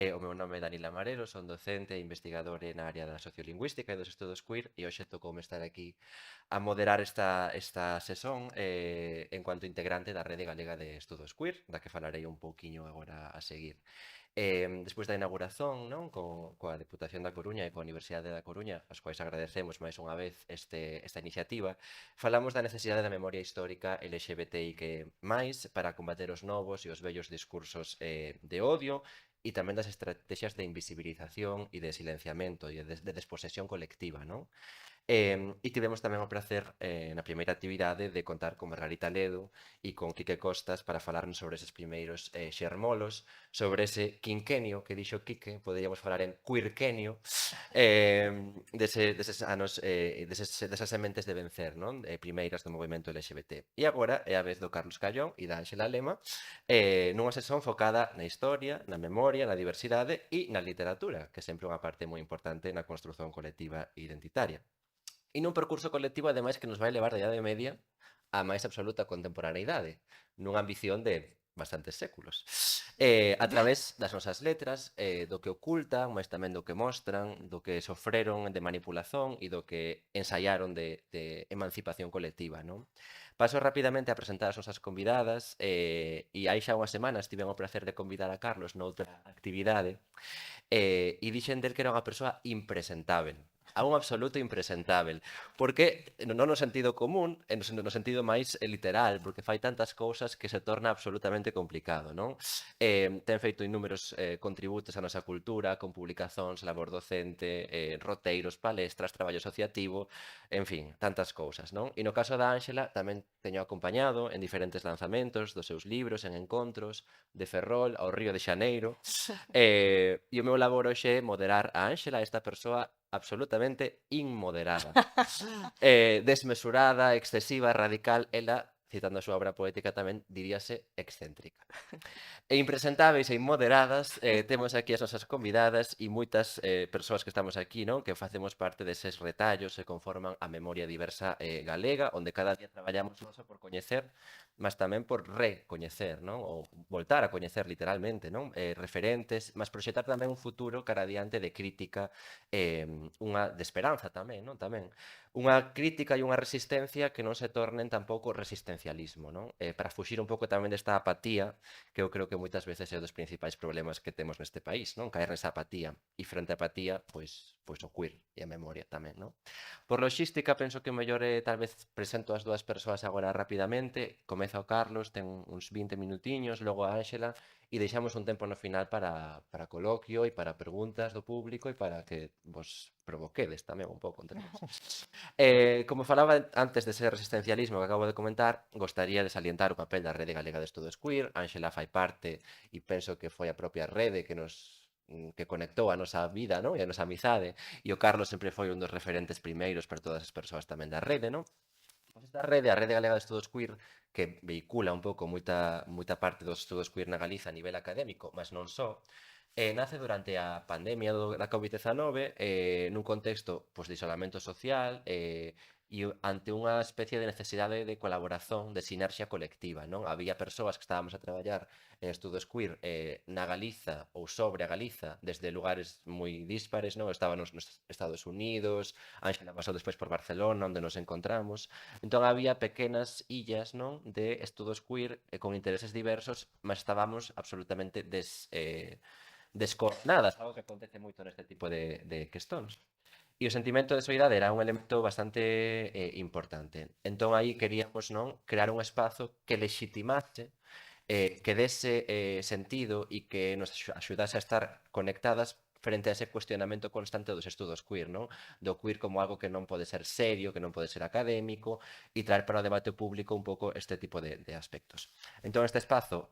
O meu nome é Danila Marero, son docente e investigador na área da sociolingüística e dos estudos queer e hoxe tocoume estar aquí a moderar esta sesión en cuanto integrante da Rede Galega de Estudos Queer, da que falarei un pouquiño agora a seguir. Despois da inauguración, non, coa Deputación da Coruña e coa Universidade da Coruña, as quais agradecemos máis unha vez esta iniciativa, falamos da necesidade da memoria histórica LGBTI que máis para combater os novos e os vellos discursos de odio e tamén das estrategias de invisibilización e de silenciamento e de desposesión colectiva, non? E tivemos tamén o prazer na primeira actividade de contar con Margarita Ledo e con Quique Costas para falarnos sobre eses primeiros xermolos, sobre ese quinquenio que dixo Quique, poderíamos falar en queerquenio, deses anos, desas sementes de vencer, non? Primeiras do movimento LGBT. E agora é a vez do Carlos Callón e da Ángela Lema, nunha sesión focada na historia, na memoria, na diversidade e na literatura, que é sempre unha parte moi importante na construción colectiva e identitaria. E nun percurso colectivo, ademais, que nos vai levar da Idade Media á máis absoluta contemporaneidade, nunha ambición de bastantes séculos. A través das nosas letras, do que ocultan, mas tamén do que mostran, do que sofreron de manipulación e do que ensayaron de emancipación colectiva, non? Paso rapidamente a presentar as nosas convidadas, e hai xa unhas semanas tiven o placer de convidar a Carlos noutra actividade, e dixen del que era unha persoa impresentável, a un absoluto impresentável, porque non no sentido común, no sentido máis literal, porque fai tantas cousas que se torna absolutamente complicado, non? Ten feito inúmeros contributos á nosa cultura, con publicacións, labor docente, roteiros, palestras, traballo asociativo, en fin, tantas cousas, non? E no caso da Ángela, tamén teño acompañado en diferentes lanzamentos dos seus libros, en encontros, de Ferrol ao Río de Xaneiro, e o meu labor hoxe é moderar a Ángela, esta persoa absolutamente inmoderada, desmesurada, excesiva, radical, ela, citando a súa obra poética tamén, diríase excéntrica. E impresentáveis e inmoderadas, temos aquí as nosas convidadas e moitas persoas que estamos aquí, non? Que facemos parte deses retallos e conforman a memoria diversa galega, onde cada día traballamos non só por coñecer, mas tamén por recoñecer, non? Ou voltar a coñecer literalmente, non? Referentes, mas proxetar tamén un futuro cara adiante de crítica, unha de esperanza tamén, non? Tamén unha crítica e unha resistencia que non se tornen tampouco resistencialismo, non? Para fuxir un pouco tamén desta apatía que eu creo que moitas veces é un dos principais problemas que temos neste país, non? Caer nesa apatía. E frente á apatía, pois o queer e a memoria tamén, non? Por logística, penso que o mellor é tal vez presento as dúas persoas agora rapidamente. Comeza o Carlos, ten uns 20 minutiños, logo a Ángela, e deixamos un tempo no final para coloquio e para preguntas do público e para que vos provoquedes tamén un pouco entre vos. Como falaba antes dese resistencialismo que acabo de comentar, gostaría de salientar o papel da Rede Galega de Estudos Queer. Ángela fai parte e penso que foi a propia rede que conectou a nosa vida, non? E a nosa amizade, e o Carlos sempre foi un dos referentes primeiros para todas as persoas tamén da rede, non? Pois esta rede, a Rede Galega de Estudos Queer, que vehicula un pouco moita parte dos estudos queer na Galiza a nivel académico, mas non só, nace durante a pandemia da COVID-19, nun contexto pois, de isolamento social e ante unha especie de necesidade de colaboración, de sinerxia colectiva, non? Había persoas que estábamos a traballar en estudos queer na Galiza ou sobre a Galiza desde lugares moi díspares, non? Estábamos nos Estados Unidos, Ángela pasou despois por Barcelona, onde nos encontramos. Entón había pequenas illas, non? De estudos queer con intereses diversos, mas estábamos absolutamente descoordenadas, algo que acontece moito neste tipo de questões. E o sentimento de soidade era un elemento bastante importante. Entón aí queríamos non crear un espazo que legitimase, que dese sentido e que nos axudase a estar conectadas frente a ese cuestionamento constante dos estudos queer, non? Do queer como algo que non pode ser serio, que non pode ser académico, e traer para o debate público un pouco este tipo de aspectos. Entón, este espazo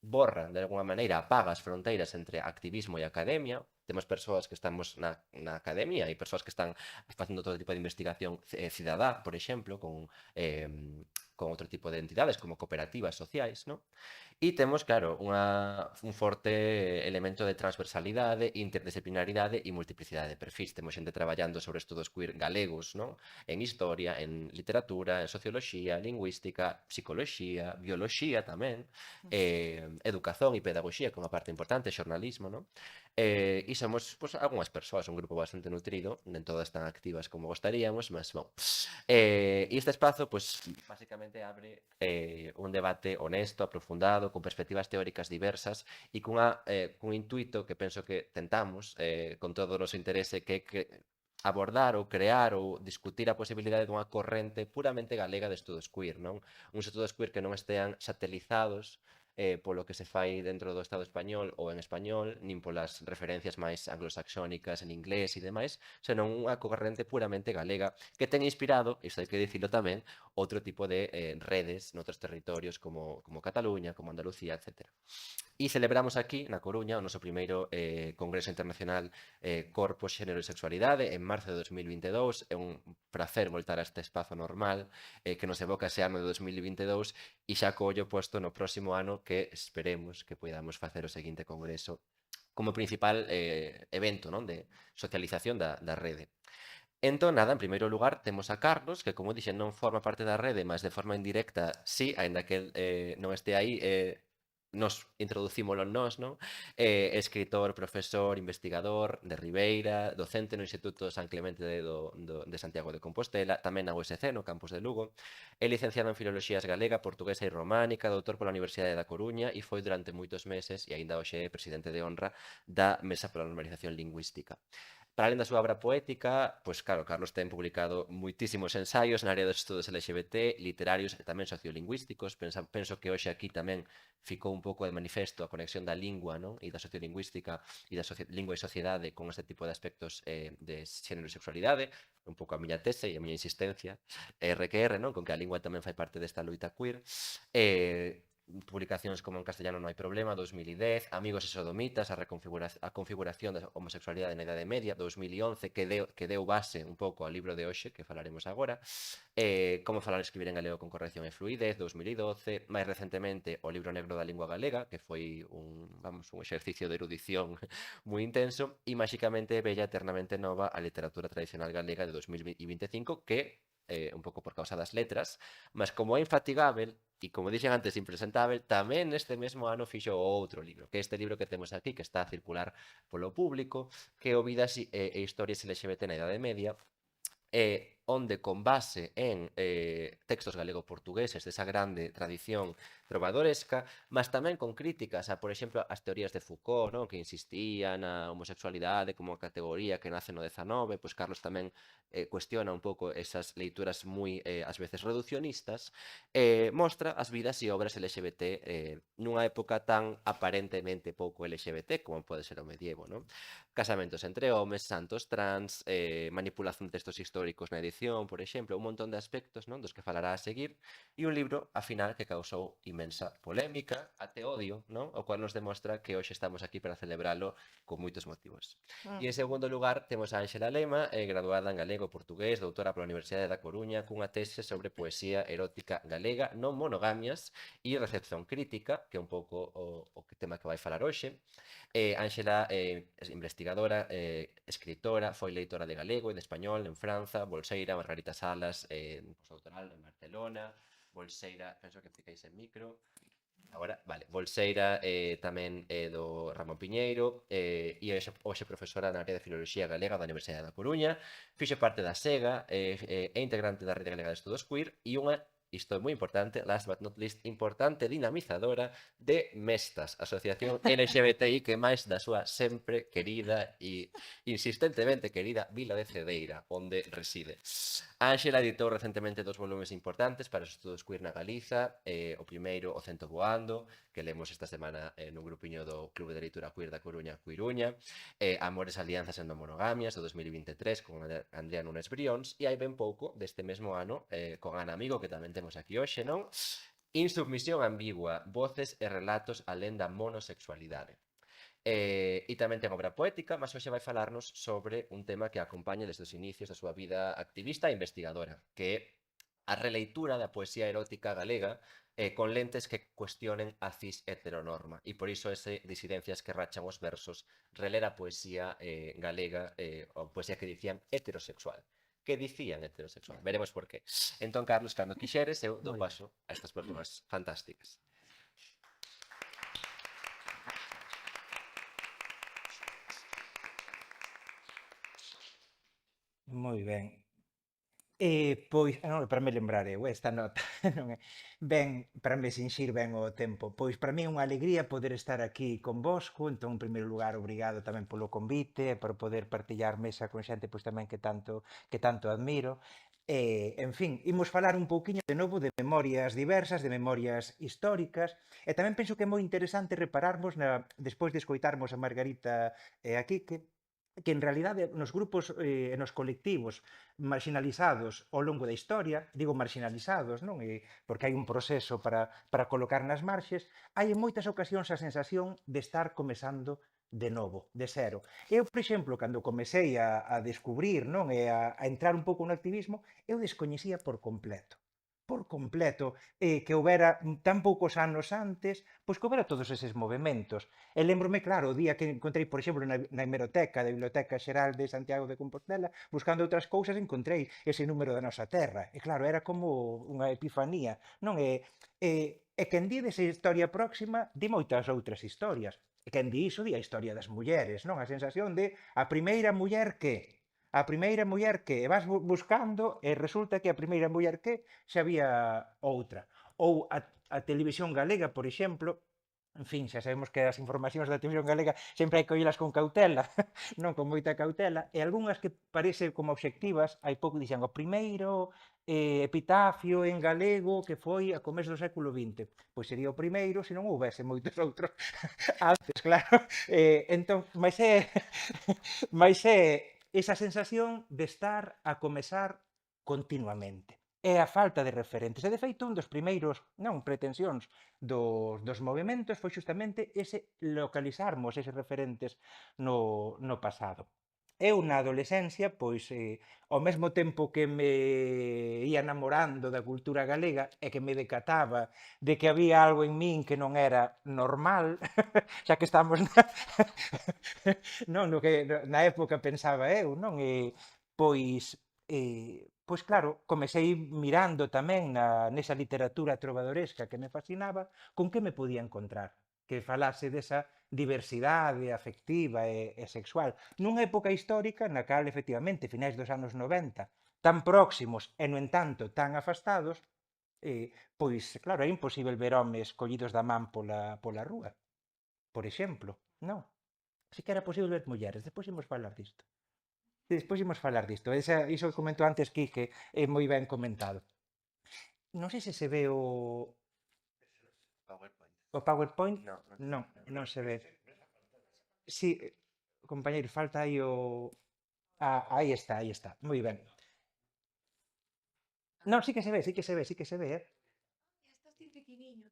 borra, de alguna maneira, apaga as fronteiras entre activismo e academia. Temos persoas que estamos na academia e persoas que están facendo todo tipo de investigación cidadá, por exemplo, con outro tipo de entidades como cooperativas sociais, non? E temos, claro, un forte elemento de transversalidade, interdisciplinaridade e multiplicidade de perfis. Temos xente traballando sobre estudos queer galegos, non? En historia, en literatura, en socioloxía, lingüística, psicoloxía, bioloxía tamén, educación e pedagogía, que é unha parte importante, xornalismo, non? E somos, pois, algunhas persoas, un grupo bastante nutrido, non todas tan activas como gostaríamos, mas, bon. E este espazo, pois, basicamente abre un debate honesto, aprofundado, con perspectivas teóricas diversas e cun intuito que penso que tentamos, con todo o noso interese, que abordar ou crear ou discutir a posibilidade dunha corrente puramente galega de estudos queer, non? Uns estudos queer que non estean satelizados polo que se fai dentro do Estado español ou en español, nin polas referencias máis anglosaxónicas en inglés e demais, senón unha corrente puramente galega que ten inspirado, isto hai que dicilo tamén, outro tipo de redes noutros territorios como Cataluña, como Andalucía, etc. E celebramos aquí, na Coruña, o noso primeiro Congreso Internacional Corpo, Xénero e Sexualidade en marzo de 2022. É un prazer voltar a este espazo normal que nos evoca ese ano de 2022 e xa collo posto no próximo ano que esperemos que podamos facer o seguinte congreso como principal evento, non, de socialización da rede. Entón, nada, en primeiro lugar, temos a Carlos, que, como dixen, non forma parte da rede, mas de forma indirecta, sí, aínda que non este aí, nos introducímolo nós, non? Escritor, profesor, investigador de Ribeira, docente no Instituto San Clemente de Santiago de Compostela, tamén na USC, no campus de Lugo. É licenciado en Filoloxías Galega, Portuguesa e Románica, doutor pola Universidade da Coruña e foi durante moitos meses, e aínda hoxe é presidente de honra, da Mesa pola Normalización Lingüística. Para além da súa obra poética, pois claro, Carlos ten publicado moitísimos ensaios na área dos estudos LGBT, literarios e tamén sociolingüísticos. Penso que hoxe aquí tamén ficou un pouco de manifesto a conexión da lingua, non? E da sociolingüística e da lingua e sociedade con este tipo de aspectos de xénero e sexualidade, un pouco a miña tese e a miña insistencia, R, non? Con que a lingua tamén fai parte desta loita queer. Publicacións como En castellano non hai problema, 2010, Amigos e sodomitas, a configuración da homosexualidade na Idade Media, 2011, que deu base un pouco ao libro de hoxe, que falaremos agora, Como falar e escribir en galego con corrección e fluidez, 2012, máis recentemente o libro negro da lingua galega, que foi un exercicio de erudición moi intenso, e máxicamente Bella eternamente nova, a literatura tradicional galega de 2025, que un pouco por causa das letras, mas como é infatigável, e como dixen antes, impresentável, tamén neste mesmo ano fixo outro libro, que é este libro que temos aquí, que está a circular polo público, que é o Vidas e Historias LGBT na Idade Media, onde con base en textos galego-portugueses desa grande tradición trovadoresca, mas tamén con críticas a, por exemplo, as teorías de Foucault, non? Que insistían na homosexualidade como a categoría que nace no 19, pois Carlos tamén cuestiona un pouco esas leituras moi, ás veces, reduccionistas, mostra as vidas e obras LGBT nunha época tan aparentemente pouco LGBT como pode ser o medievo, non? Casamentos entre homes, santos trans, manipulación de textos históricos na edición, por exemplo, un montón de aspectos, non, dos que falará a seguir, e un libro, a final, que causou inmensa polémica, até odio, non? O cual nos demostra que hoxe estamos aquí para celebralo con moitos motivos. E en segundo lugar, temos a Ánxela Lema, graduada en galego e portugués, doutora pola Universidade da Coruña, cunha tese sobre poesía erótica galega, non monogamias, e recepción crítica, que é un pouco o tema que vai falar hoxe. Ánxela é investigadora, escritora, foi leitora de galego e de español en Franza, bolseira, Margarita Salas, postdoctoral en Barcelona, bolseira, penso que ficáis en micro, agora, vale, bolseira tamén do Ramón Piñeiro e hoxe profesora na área de Filoloxía Galega da Universidade da Coruña, fixo parte da SEGA, é integrante da Rede Galega de Estudos Queer e unha, isto é moi importante, last but not least, importante dinamizadora de Mestas, asociación LGBTI que máis da súa sempre querida e insistentemente querida Vila de Cedeira, onde reside. Ánxela editou recentemente 2 volumes importantes para os estudos queer na Galiza, o primeiro, O Cento Voando, que lemos esta semana nun grupiño do Clube de Leitura Queer da Coruña, Cuiruña, Amores, Alianzas e Non Monogamias, do 2023, con Andrea Nunes Brións, e hai ben pouco, deste mesmo ano, con Ana Amigo, que tamén temos aquí hoxe, non? Insubmisión ambigua, voces e relatos alén da monosexualidade. E tamén ten obra poética, mas hoxe vai falarnos sobre un tema que acompaña desde os inicios da súa vida activista e investigadora, que é a releitura da poesía erótica galega con lentes que cuestionen a cis heteronorma. E por iso ese disidencias que rachan os versos, reler a poesía galega, ou poesía que dicían heterosexual. Que dicían heterosexual. Veremos por qué. Entón, Carlos, cando quixeres, eu dou paso a estas persoas fantásticas. Moi ben. Pois, non, para me lembrar eu esta nota, non é? Ben, para me sinxir ben o tempo. Pois para mí é unha alegría poder estar aquí convosco, entón, en primeiro lugar, obrigado tamén polo convite, e por poder partillar mesa con xente pois tamén que tanto admiro. En fin, imos falar un pouquiño de novo de memorias diversas, de memorias históricas, e tamén penso que é moi interesante repararmos despois de escoitarmos a Margarita e a Quique, que en realidade nos grupos e nos colectivos marginalizados ao longo da historia, digo marginalizados, non? Porque hai un proceso para colocar nas marxes, hai en moitas ocasións a sensación de estar comezando de novo, de cero. Eu, por exemplo, cando comecei a descubrir, non, e a entrar un pouco no activismo, eu descoñecía por completo, que houbera tan poucos anos antes, pois que houbera todos eses movementos. E lembrome, claro, o día que encontrei, por exemplo, na hemeroteca da Biblioteca Xeral de Santiago de Compostela, buscando outras cousas, encontrei ese número da nosa terra. E claro, era como unha epifanía, non? E quen di desa historia próxima, di moitas outras historias. E quen di iso, di a historia das mulleres, non? A sensación de a primeira muller que a primeira muller que e vas buscando e resulta que a primeira muller que xa había outra. Ou a televisión galega, por exemplo, en fin, xa sabemos que as informacións da televisión galega sempre hai que oílas con cautela, non con moita cautela, e algunhas que parece como obxectivas, hai pouco dixen o primeiro epitafio en galego que foi a comezo do século XX. Pois sería o primeiro se non houvese moitos outros antes, claro. Entón, mas é esa sensación de estar a comezar continuamente. É a falta de referentes. E, de feito, un dos primeiros pretensións dos movimentos foi justamente ese localizarmos eses referentes no pasado. Eu, na adolescencia, pois, ao mesmo tempo que me ia namorando da cultura galega e que me decataba de que había algo en min que non era normal, xa que estamos non, no que na época pensaba eu, non? Pois claro, comecei mirando tamén nesa literatura trovadoresca que me fascinaba, con que me podía encontrar que falase desa diversidade afectiva e sexual nunha época histórica na cal, efectivamente, finais dos anos 90, tan próximos e, no entanto, tan afastados, pois, claro, é imposible ver homes collidos da man pola rúa, por exemplo, non? Así que era posible ver mulleres. Despois imos falar disto. Despois imos falar disto. Iso que comentou antes Quique é moi ben comentado. Non sei se se ve PowerPoint. o PowerPoint. No, non. Non, non se ve. Sí, compañeiro, falta aí o... Ah, aí está, aí está. Moi ben. Non, sí que se ve, sí que se ve, sí que se ve, Estás ti pequeniño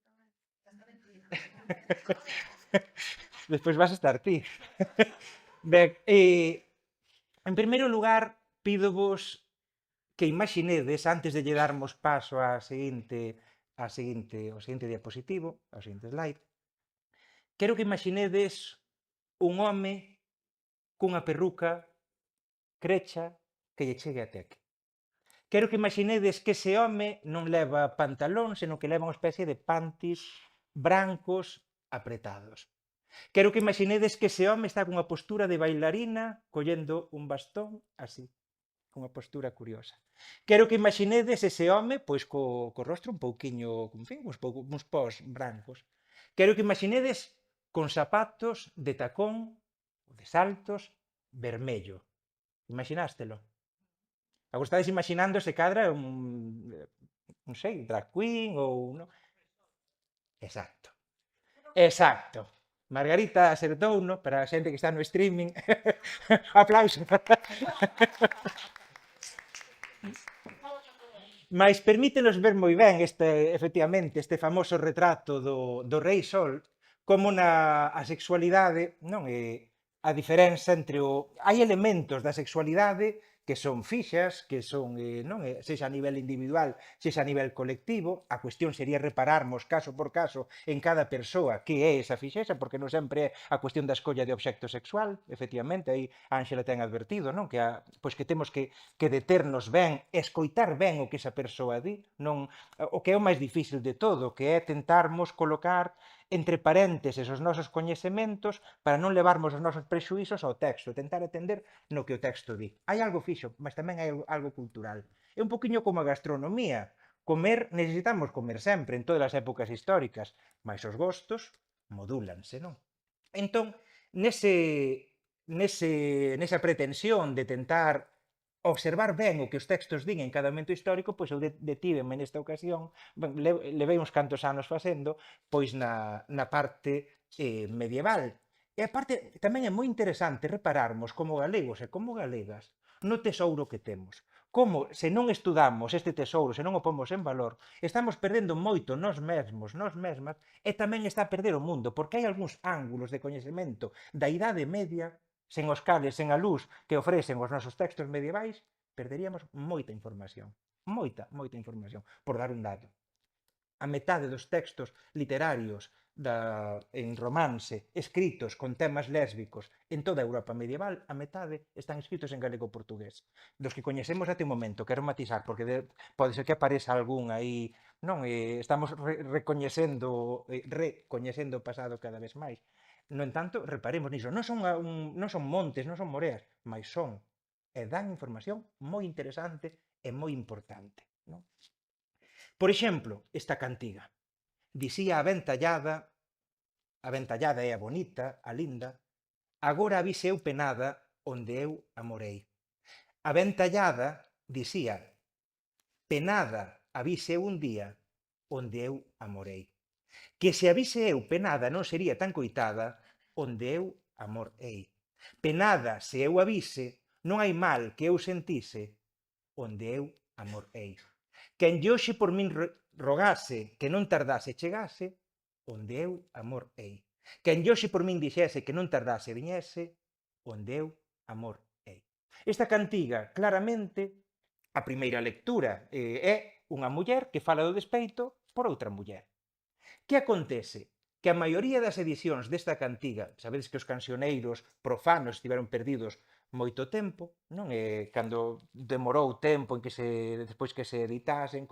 tamén. Despois vas a estar ti. Ben, en primeiro lugar, pídovos que imaxinedes, antes de lle darmos paso ao seguinte diapositivo, ao seguinte slide, quero que imaxinedes un home cunha perruca crecha que lle chegue até aquí. Quero que imaxinedes que ese home non leva pantalón, senón que leva unha especie de pantis brancos apretados. Quero que imaxinedes que ese home está cunha postura de bailarina, collendo un bastón así, cunha postura curiosa. Quero que imaxinedes ese home, pois, co rostro un pouquiño, en fin, uns pós brancos. Quero que imaxinedes con zapatos de tacón, ou de saltos, vermello. Imaxinástelo? Agora estades imaginando se cadra non sei, drag queen ou... Non? Exacto. Exacto. Margarita acertou, no? Para a xente que está no streaming. Aplauso. Mais permítenos ver moi ben efectivamente, este famoso retrato do Rei Sol, como a sexualidade, non é a diferenza entre o... Hai elementos da sexualidade que son fixas, que son, non é, sexa a nivel individual, sexa a nivel colectivo, a cuestión sería repararmos caso por caso en cada persoa que é esa fixeza, porque non sempre é a cuestión da escolla de obxecto sexual, efectivamente, aí Ángela ten advertido, non? Pois que temos que deternos ben, escoitar ben o que esa persoa di, non, o que é o máis difícil de todo, que é tentarmos colocar entre parénteses os nosos coñecementos para non levarmos os nosos prexuízos ao texto, tentar entender no que o texto di. Hai algo fixo, mas tamén hai algo cultural. É un poquinho como a gastronomía. Comer, necesitamos comer sempre, en todas as épocas históricas, mas os gostos modúlanse, non? Entón, nesa pretensión de tentar observar ben o que os textos din en cada momento histórico, pois eu detíveme nesta ocasión, levei uns cantos anos facendo, pois na parte medieval. E a parte tamén é moi interesante repararmos como galegos e como galegas no tesouro que temos. Como se non estudamos este tesouro, se non o pomos en valor, estamos perdendo moito nós mesmos, nós mesmas, e tamén está a perder o mundo, porque hai algúns ángulos de coñecemento da Idade Media sen os cales, sen a luz que ofrecen os nosos textos medievais, perderíamos moita información. Moita información, por dar un dado. A metade dos textos literarios en romance escritos con temas lésbicos en toda a Europa medieval, a metade están escritos en galego-portugués. Dos que coñecemos até o momento, quero matizar, porque pode ser que apareza algún aí, non? Estamos recoñecendo o pasado cada vez máis. No entanto, reparemos niso, non son montes, non son moreas, mas son, e dan información moi interesante e moi importante, non? Por exemplo, esta cantiga. Dicía a ventallada é a bonita, a linda, agora avise eu penada onde eu amorei. A ventallada dicía, penada avise eu un día onde eu amorei. Que se avise eu penada non sería tan coitada onde eu amor hei. Penada se eu avise non hai mal que eu sentise onde eu amor hei. Quen lle hoxe por min rogase que non tardase chegase onde eu amor hei. Quen lle hoxe por min dixese que non tardase viñese onde eu amor hei. Esta cantiga, claramente, a primeira lectura é unha muller que fala do despeito por outra muller. Que acontece? Que a maioría das edicións desta cantiga, sabedes que os cancioneiros profanos estiveron perdidos moito tempo, non? Cando demorou tempo en que despois que se editasen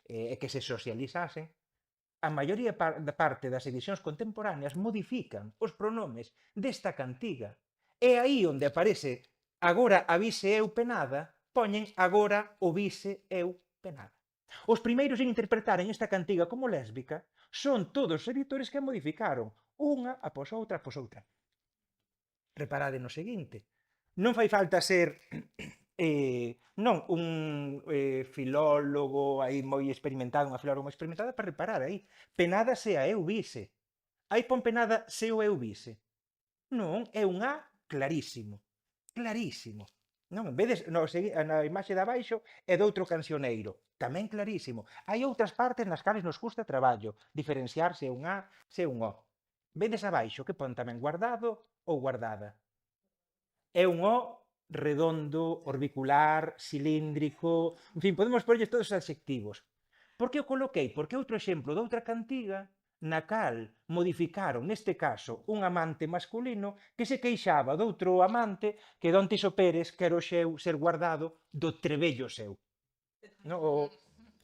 e que se socializasen, a maioría da parte das edicións contemporáneas modifican os pronomes desta cantiga. É aí onde aparece agora avise eu penada, poñen agora o vise eu penada. Os primeiros en interpretar en esta cantiga como lésbica son todos os editores que a modificaron, unha após outra após outra. Reparade no seguinte, non fai falta ser non un filólogo aí moi experimentado, unha filóloga moi experimentada para reparar aí. Penada se a eu vise. Aí pon penada se o eu vise. Non, é un A clarísimo. Clarísimo. Non, en vez de, na imaxe de abaixo é doutro cancioneiro, tamén clarísimo. Hai outras partes nas cales nos custa traballo diferenciar se é un A, se é un O. Vedes abaixo que pon tamén guardado ou guardada. É un O redondo, orbicular, cilíndrico, en fin, podemos porlle todos os adxectivos. Por que o coloquei? Porque outro exemplo de outra cantiga na cal modificaron, neste caso, un amante masculino que se queixaba doutro amante que Don Tiso Pérez quero xeu ser guardado do trebello seu. No?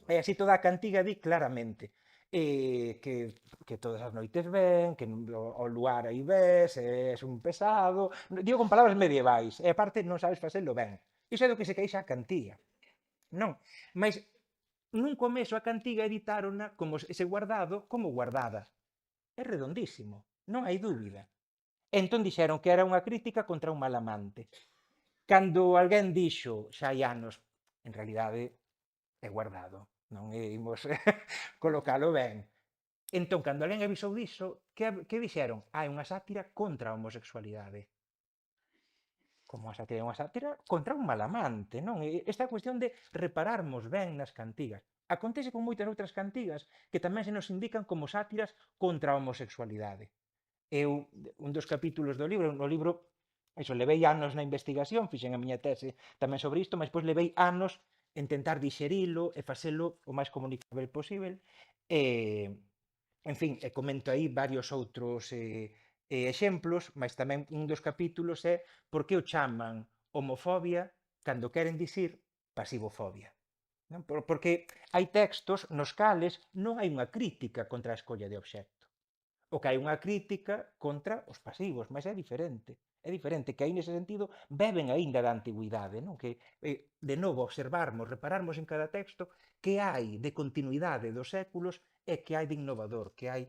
E así toda a cantiga di claramente que todas as noites ven, que o luar aí ves, és un pesado, digo con palabras medievais, e aparte non sabes facelo ben. Iso é do que se queixa a cantiga. Non, mas nun comezo a cantiga editárona como ese guardado como guardada. É redondísimo, non hai dúbida. Entón dixeron que era unha crítica contra un mal amante. Cando alguén dixo, xa hai anos, en realidade é guardado, non imos colocalo ben. Entón, cando alguén avisou diso, que dixeron? É unha sátira contra a homosexualidade. Como a sátira é unha sátira contra un mal amante, non? Esta cuestión de repararmos ben nas cantigas. Acontece con moitas outras cantigas que tamén se nos indican como sátiras contra a homosexualidade. Eu, un dos capítulos do libro, levei anos na investigación, fixen a miña tese tamén sobre isto, mas depois levei anos en tentar dixerilo e facelo o máis comunicável posible. En fin, comento aí varios outros exemplos, mas tamén un dos capítulos é por que o chaman homofobia cando queren dicir pasivofobia. Non? Porque hai textos nos cales non hai unha crítica contra a escolla de obxecto. O que hai unha crítica contra os pasivos, mas é diferente. É diferente, que aí nese sentido beben aínda da antigüidade, non? Que, de novo, observarmos, repararmos en cada texto que hai de continuidade dos séculos e que hai de innovador, que hai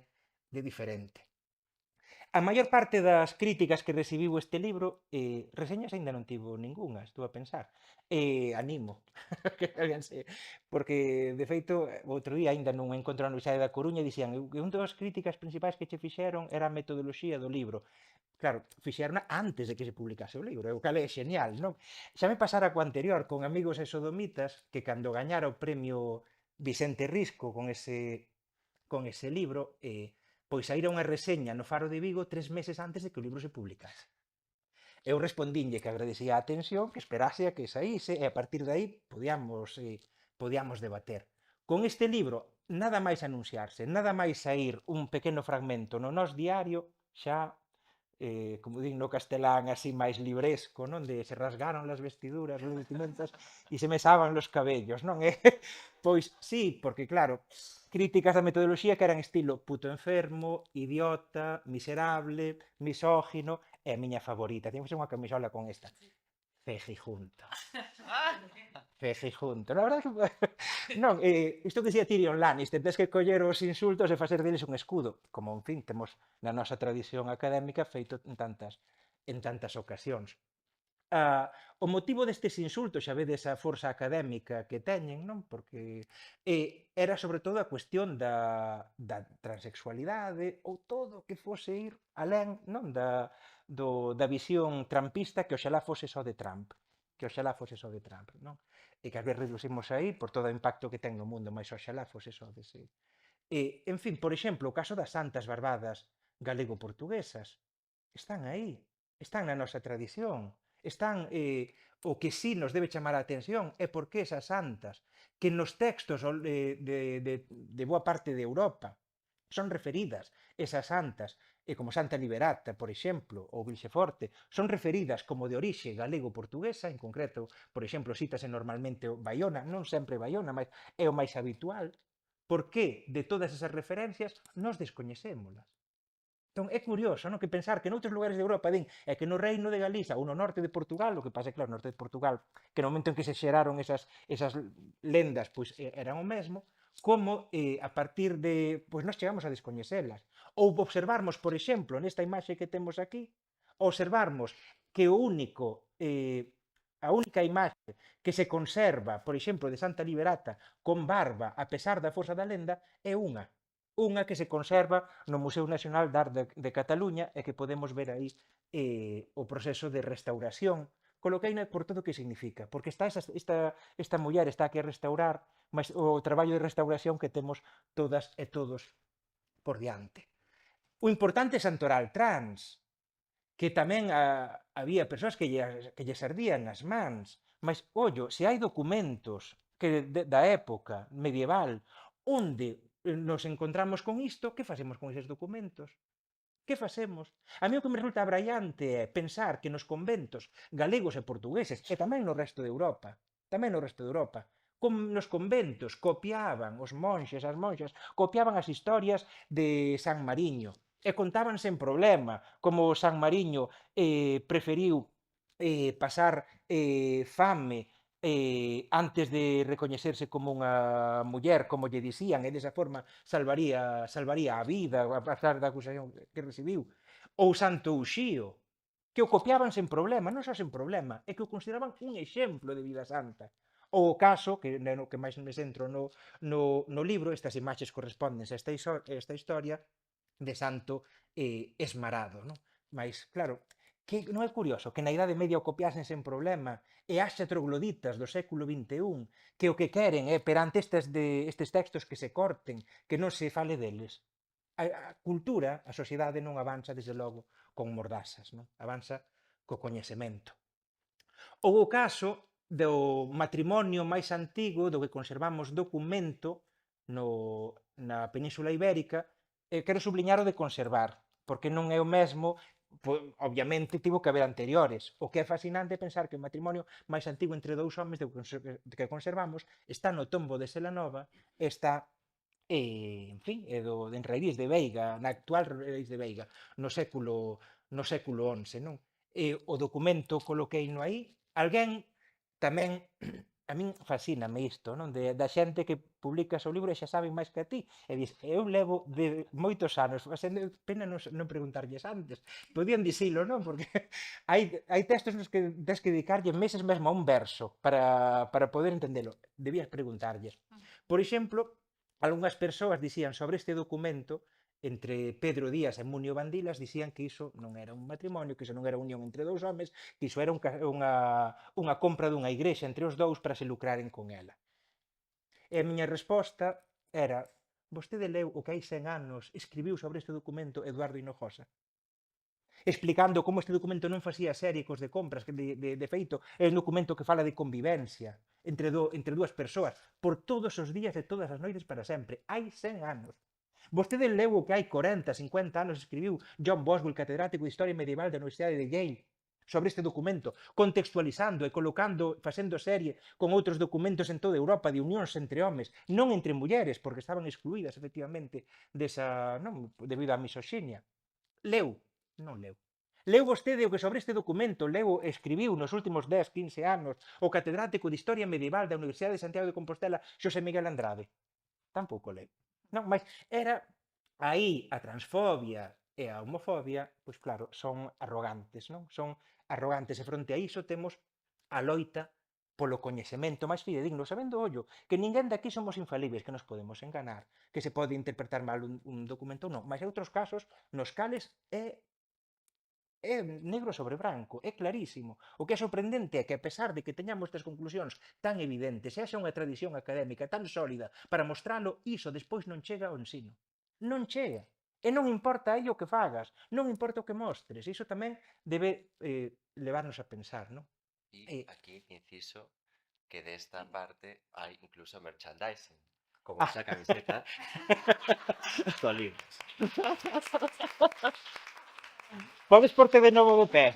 de diferente. A maior parte das críticas que recibiu este libro, reseñas aínda non tivo ningunha, estou a pensar. Animo que alguén se... Porque, de feito, o outro día aínda nun encontro na Universidade da Coruña dicían que unha das críticas principais que che fixeron era a metodoloxía do libro. Claro, fixerona antes de que se publicase o libro, o cal é genial, non? Xa me pasara co anterior, con Amigos e Sodomitas, que cando gañara o premio Vicente Risco con ese libro, pois saíra unha reseña no Faro de Vigo 3 meses antes de que o libro se publicase. Eu respondínlle que agradecía a atención, que esperase a que saíse e a partir de aí podíamos debater. Con este libro, nada máis anunciarse, nada máis saír un pequeno fragmento no Nós Diario, xa como din no castelán así máis libresco, non? De se rasgaron las vestiduras, las vestimentas e se mesaban los cabellos, non? Pois sí, porque claro, críticas da metodoloxía que eran estilo puto enfermo, idiota, miserable, misógino, e a miña favorita, tiña que ser unha camisola con esta. Fejijunto. Fejijunto. Na verdade que... Non, isto que dicía Tyrion Lannister, tens que coller os insultos e facer deles un escudo, como, en fin, temos na nosa tradición académica feito en tantas ocasións. O motivo destes insultos, xa vedes a forza académica que teñen, non? Porque era sobre todo a cuestión da transexualidade ou todo que fose ir alén, non? Da visión trampista que oxalá fose só de Trump. Que oxalá fose só de Trump, non? E que a veces reducimos aí por todo o impacto que ten no mundo, mas oxalá fose só dese. En fin, por exemplo, o caso das santas barbadas galego-portuguesas. Están aí, están na nosa tradición, están... o que sí nos debe chamar a atención é porque esas santas, que nos textos de boa parte de Europa son referidas, esas santas, como Santa Liberata, por exemplo, ou Vilxeforte, son referidas como de orixe galego-portuguesa, en concreto, por exemplo, cítase normalmente o Baiona, non sempre Baiona, mas é o máis habitual. Por que de todas esas referencias nos descoñecémolas? Entón, é curioso, non? Que pensar que noutros lugares de Europa din é que no Reino de Galiza ou no norte de Portugal, o que pasa é que, claro, no norte de Portugal, que no momento en que se xeraron esas lendas, pois eran o mesmo, como a partir de... Pois nós chegamos a descoñecelas. Ou observarmos, por exemplo, nesta imaxe que temos aquí, observarmos que a única imaxe que se conserva, por exemplo, de Santa Liberata con barba, a pesar da forza da lenda, é unha que se conserva no Museo Nacional de Arte de Cataluña e que podemos ver aí o proceso de restauración, coloqueina por todo o que significa, porque esta muller está aquí a restaurar, mas o traballo de restauración que temos todas e todos por diante. O importante santoral trans, que tamén había persoas que lles ardían as mans, mas, ollo, se hai documentos da época medieval onde nos encontramos con isto, que facemos con eses documentos? Que facemos? A mí o que me resulta abraiante é pensar que nos conventos galegos e portugueses, e tamén no resto de Europa, nos conventos copiaban os monxes, as monxas, copiaban as historias de San Mariño, e contaban sen problema, como San Mariño preferiu pasar fame antes de recoñecerse como unha muller, como lle dicían, e desa forma salvaría a vida, a pesar da acusación que recibiu. Ou Santo Uxío, que o copiaban sen problema, non só sen problema, é que o consideraban un exemplo de vida santa. Ou o caso, que no que máis me centro no libro, estas imaxes corresponden a esta historia de Santo Esmarado, non? Mas, claro, que non é curioso que na Idade Media o copiasen sen problema e haxa trogloditas do século XXI que o que queren é perante estes textos que se corten, que non se fale deles. A cultura, a sociedade non avanza, desde logo, con mordazas, non? Avanza co coñecemento. Ou o caso do matrimonio máis antigo do que conservamos documento na Península Ibérica, quero subliñar o de conservar, porque non é o mesmo, obviamente tivo que haber anteriores. O que é fascinante é pensar que o matrimonio máis antigo entre dous homes que conservamos está no tombo de Selanova, está en fin, de Enraíz de Veiga, na actual Enraíz de Veiga, no século XI, non? E o documento coloqueino aí, alguén tamén, a min fascíname isto, non? Da xente que publica o seu libro e xa saben máis que a ti, e dis, eu levo de moitos anos, facendo pena non preguntarlles antes, podían dicilo, non? Porque hai textos nos que tens que dedicarlle meses mesmo a un verso para poder entendelo, debías preguntarlles. Por exemplo, algunhas persoas dicían sobre este documento entre Pedro Díaz e Munio Bandilas, dicían que iso non era un matrimonio, que iso non era unión entre dous homes, que iso era unha compra dunha igrexa entre os dous para se lucraren con ela. E a miña resposta era: vostede leu o que hai 100 anos escribiu sobre este documento Eduardo Hinojosa, explicando como este documento non facía séricos de compras, que de feito é un documento que fala de convivencia entre dúas persoas por todos os días e todas as noites para sempre. Hai 100 anos. Vostede leu o que hai 40, 50 anos escribiu John Boswell, catedrático de Historia Medieval da Universidade de Yale, sobre este documento, contextualizando e colocando, facendo serie con outros documentos en toda Europa de unións entre homes, non entre mulleres, porque estaban excluídas, efectivamente, non, debido á misoxinia. Leu? Non leu. Leu vostede o que sobre este documento escribiu nos últimos 10, 15 anos o catedrático de Historia Medieval da Universidade de Santiago de Compostela, Xosé Miguel Andrade? Tampouco leu. Non, mas era aí a transfobia e a homofobia, pois claro, son arrogantes, non? Son arrogantes e fronte a iso temos a loita polo coñecemento máis fidedigno, sabendo, ollo, que ninguén daqui somos infalibles, que nos podemos enganar, que se pode interpretar mal un documento ou non, mas hai outros casos nos cales é negro sobre branco, é clarísimo. O que é sorprendente é que, a pesar de que teñamos estas conclusións tan evidentes, sexa unha tradición académica tan sólida para mostralo, iso despois non chega ao ensino. Non chega. E non importa aí o que fagas, non importa o que mostres. Iso tamén debe levarnos a pensar, non? Y aquí inciso que de esta parte hay incluso merchandising, como esa camiseta con libros. Podes porte de novo de pé.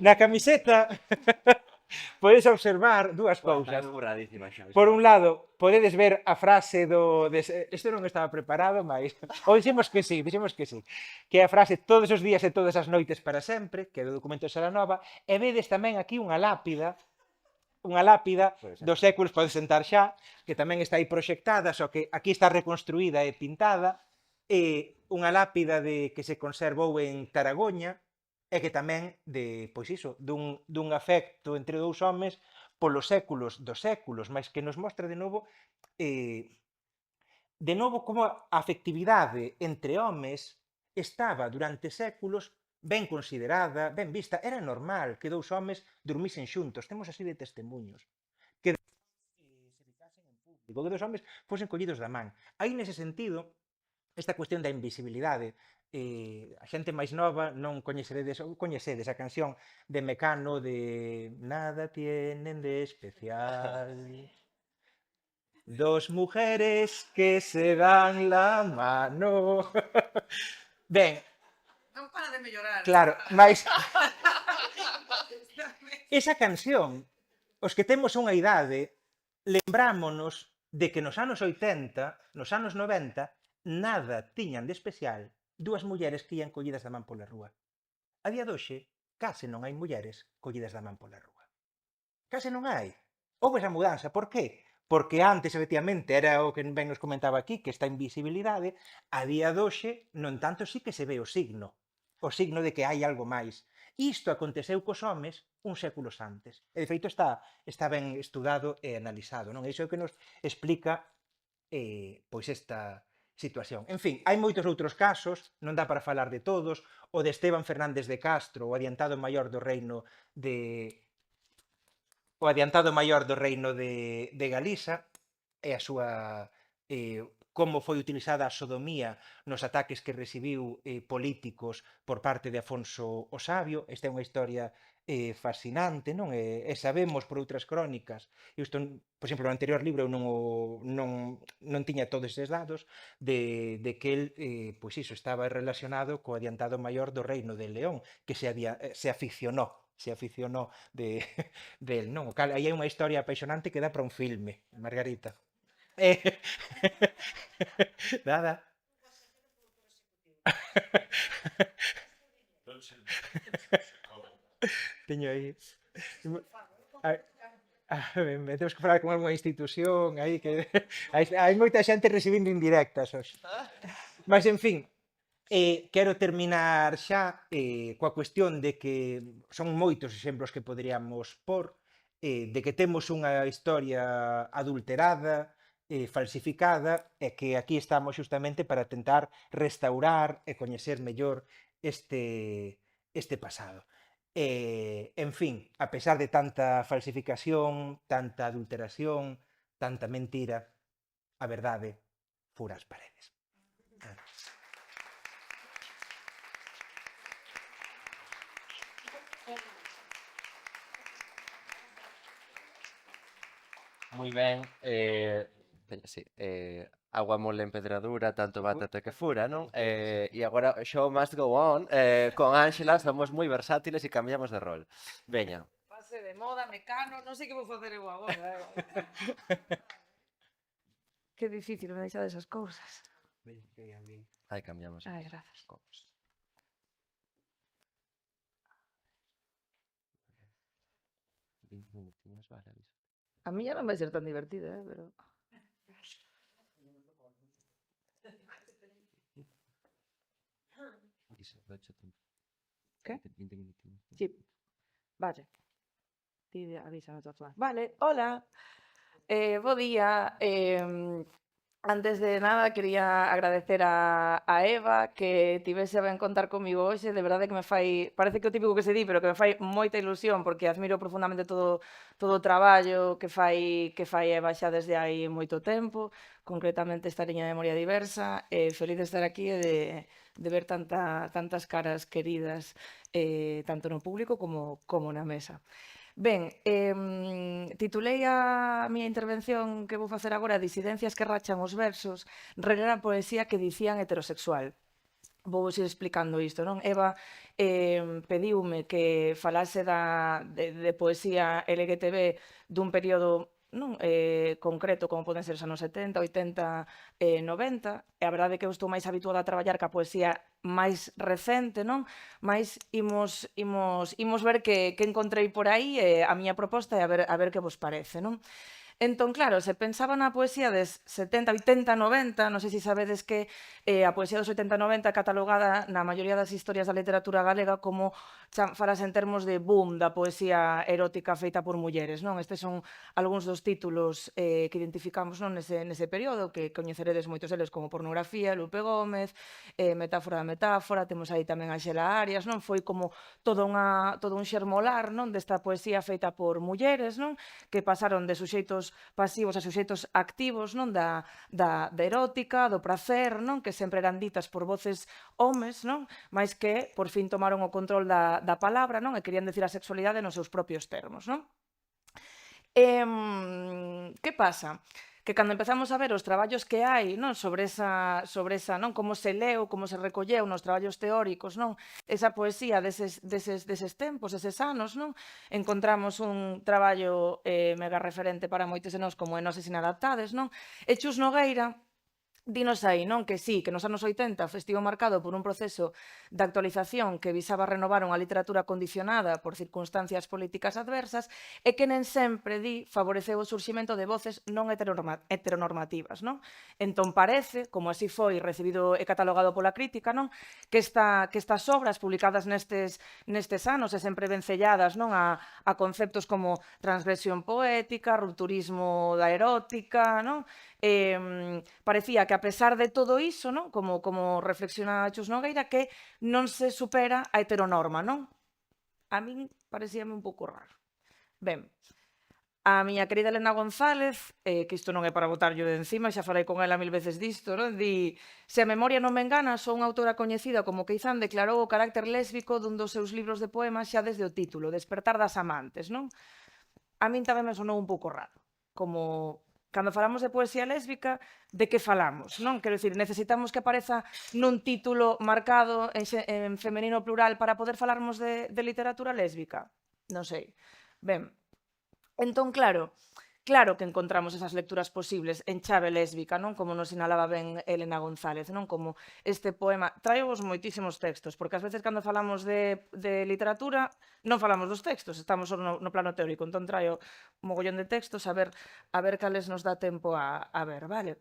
Na camiseta podes observar dúas cousas. Por un lado, podedes ver a frase isto non estaba preparado, mas ou dixemos que sí, que é a frase todos os días e todas as noites para sempre, que é do documento de Saranova, e vedes tamén aquí unha lápida dos séculos, podes sentar xa, que tamén está aí proxectada, só que aquí está reconstruída e pintada, e unha lápida que se conservou en Taragoña, e que tamén pois iso, dun afecto entre dous homes polos séculos dos séculos, mas que nos mostra de novo como a afectividade entre homes estaba durante séculos ben considerada, ben vista, era normal que dous homes dormisen xuntos, temos así de testemunhos, que se bicasen en público, que dos homes fosen collidos da man. Aí nese sentido, esta cuestión da invisibilidade, a xente máis nova non coñecedes a canción de Mecano de Nada tienen de especial, dos mujeres que se dan la mano. Ben, Non para de mellorar. claro, mas esa canción, os que temos unha idade, lembrámonos de que nos anos 80, nos anos 90, nada tiñan de especial dúas mulleres que ian collidas da man pola rúa. A día de hoxe, case non hai mulleres collidas da man pola rúa. Case non hai. Houve esa mudanza. Por qué? Porque antes, efectivamente, era o que ben nos comentaba aquí, que esta invisibilidade, a día de hoxe, non tanto sí que se ve o signo de que hai algo máis. Isto aconteceu cos homes uns séculos antes. E, de feito, está ben estudado e analizado. Non? Iso é o que nos explica pois esta situación. En fin, hai moitos outros casos, non dá para falar de todos, o de Esteban Fernández de Castro, o adiantado maior do reino de Galiza, e a súa como foi utilizada a sodomía nos ataques que recibiu políticos por parte de Afonso o Sabio. Esta é unha historia fascinante, non? E sabemos por outras crónicas, isto, por exemplo, no anterior libro eu non tiña todos estes dados, de que el, pois iso, estaba relacionado co adiantado maior do reino de León, que se aficionou del, non? O cal, aí hai unha historia apaixonante que dá para un filme, Margarita. Nada. Teño aí. Temos que falar con algunha institución aí que hai moita xente recibindo indirectas hoxe. Mas, en fin, quero terminar xa coa cuestión de que son moitos exemplos que poderíamos pôr de que temos unha historia adulterada, falsificada, e que aquí estamos xustamente para tentar restaurar e coñecer mellor este pasado. En fin, a pesar de tanta falsificación, tanta adulteración, tanta mentira, a verdade fura as paredes. Moi ben, sí, agua mole en pedradura, tanto bate até que fura, non? E agora show must go on, con Ángela somos moi versátiles e cambiamos de rol. Veña. Pase de moda, mecano, non sei que vou facer eu agora. Que difícil me deixar desas cousas. Aí cambiamos. Ai, grazas. Copos. Vale, aviso. A miña non vai ser tan divertida, pero... ¿Qué? 20 minutinhos. Sí. Vale. Ti avísame todas formas. Vale, hola. Bo día. Antes de nada, quería agradecer a Eva que tivese a ben contar comigo hoxe. De verdade que me fai... Parece que o típico que se di, pero que me fai moita ilusión, porque admiro profundamente todo o traballo que fai Eva xa desde hai moito tempo, concretamente esta liña de memoria diversa. Feliz de estar aquí e de ver tantas caras queridas, tanto no público como na mesa. Ben, titulei a miña intervención que vou facer agora Disidencias que rachan os versos, reler a poesía que dicían heterosexual. Vou ir explicando isto, non? Eva pediume que falase de poesía LGTB dun período non concreto, como poden ser os anos 70, 80, 90, e a verdade é que eu estou máis habituada a traballar ca poesía máis recente, non? Mais imos ver que encontrei por aí, a miña proposta é a ver que vos parece, non? Entón, claro, se pensaba na poesía des 70, 80, 90, non sei se sabedes que a poesía dos 80 90 é catalogada na maioría das historias da literatura galega como falas en termos de boom da poesía erótica feita por mulleres, non? Estes son algúns dos títulos que identificamos non nese período, que coñeceredes moitos deles como Pornografía, Lupe Gómez, Metáfora da metáfora, temos aí tamén a Xela Arias, non? Foi como todo un xermolar, non? Desta poesía feita por mulleres, non? Que pasaron de suxeitos pasivos a suxeitos activos, non? Da erótica, do prazer, non? Que sempre eran ditas por voces homes, non? Mais que por fin tomaron o control da palabra, non? E querían decir a sexualidade nos seus propios termos, non? Que pasa? Que cando empezamos a ver os traballos que hai, non, sobre esa, non, como se leu, como se recolleu nos traballos teóricos, non, esa poesía deses tempos, deses anos, non, encontramos un traballo mega referente para moitos de nós como Noses Inadaptades, non, e Chus Nogueira dinos aí, non, que sí, que nos anos 80 estivo marcado por un proceso de actualización que visaba renovar unha literatura condicionada por circunstancias políticas adversas e que nen sempre, favoreceu o surximento de voces non heteronormativas, non? Entón parece, como así foi recibido e catalogado pola crítica, non, que estas obras publicadas nestes anos e sempre vencelladas, non, a conceptos como transgresión poética, rupturismo da erótica, non? Parecía que a pesar de todo iso, non? Como reflexiona Chus Nogueira, que non se supera a heteronorma, non? A min parecíame un pouco raro. Ben, a miña querida Elena González, que isto non é para botarllo de encima, xa falei con ela 1000 veces disto, non? Di, se a memoria non me engana, só unha autora coñecida como Queizán declarou o carácter lésbico dun dos seus libros de poemas xa desde o título, Despertar das amantes, non? A min tamén me sonou un pouco raro, como... Cando falamos de poesía lésbica, de que falamos, non? Quero dicir, necesitamos que apareza nun título marcado en femenino plural para poder falarmos de literatura lésbica? Non sei. Ben, entón, claro, Claro que encontramos esas lecturas posibles en chave lésbica, non? Como nos sinalaba ben Elena González, non? Como este poema... Traio vos moitísimos textos, porque ás veces cando falamos de literatura non falamos dos textos, estamos só no plano teórico, entón traio un mogollón de textos a ver cales nos dá tempo a ver, vale?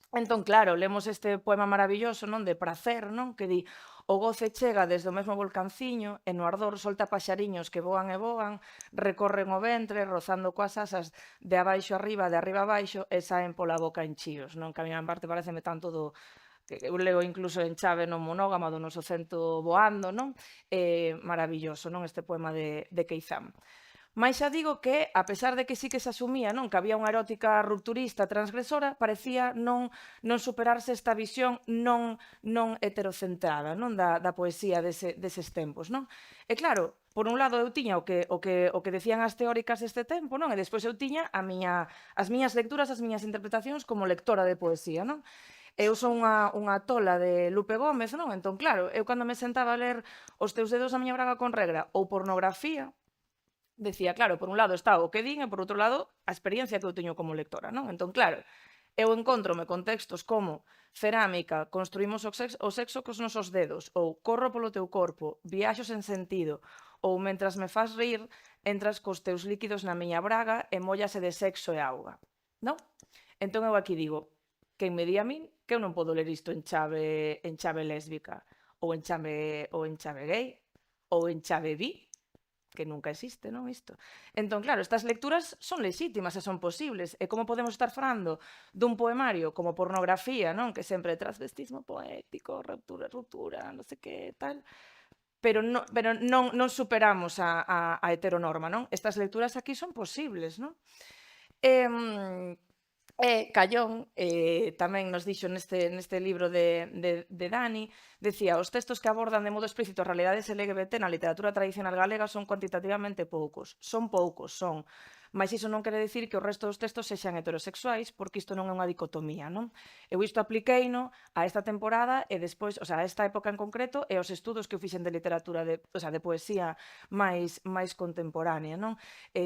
Entón, claro, lemos este poema maravilloso, non? De Pracer, non? Que di: o goce chega desde o mesmo volcanciño e no ardor solta paxariños que voan e voan, recorren o ventre, rozando coas asas de abaixo arriba, de arriba abaixo e saen pola boca en chíos, non? Que a mí en parte pareceme tanto do que eu leo incluso en chave non monógama do noso cento voando, non? Maravilloso, non? Este poema de Queizán. Mais xa digo que, a pesar de que sí que se asumía, non, que había unha erótica rupturista transgresora, parecía non superarse esta visión non heterocentrada, non, da poesía deses tempos, non? E claro, por un lado eu tiña o que decían as teóricas deste tempo, non? E despois eu tiña as miñas lecturas, as miñas interpretacións como lectora de poesía, non? Eu son unha tola de Lupe Gómez, non? Entón, claro, eu cando me sentaba a ler Os teus dedos a miña braga con regra ou Pornografía, decía, claro, por un lado está o que din e por outro lado a experiencia que eu teño como lectora, non? Entón, claro, eu encontrome con textos como Cerámica, construímos o sexo cos nosos dedos, ou Corro polo teu corpo, Viaxo sen sentido, ou Mentras me fas rir, entras cos teus líquidos na miña braga e mollase de sexo e auga, non? Entón eu aquí digo, quen me di a min que eu non podo ler isto en chave lésbica, ou en chave gay, ou en chave bi, que nunca existe, non, isto? Entón, claro, estas lecturas son lexítimas e son posibles. E como podemos estar falando dun poemario como Pornografía, non? Que sempre transvestismo poético, ruptura, non sei que, tal... Pero non superamos a heteronorma, non? Estas lecturas aquí son posibles, non? Callón tamén nos dixo neste libro de Dani, decía: os textos que abordan de modo explícito as realidades LGBT na literatura tradicional galega son cuantitativamente poucos. Son poucos, son. Mas iso non quere dicir que o resto dos textos sexan heterosexuais, porque isto non é unha dicotomía, non? Eu isto apliqueino a esta temporada e despois, a esta época en concreto e aos estudos que eu fixen de literatura, de poesía máis contemporánea, non?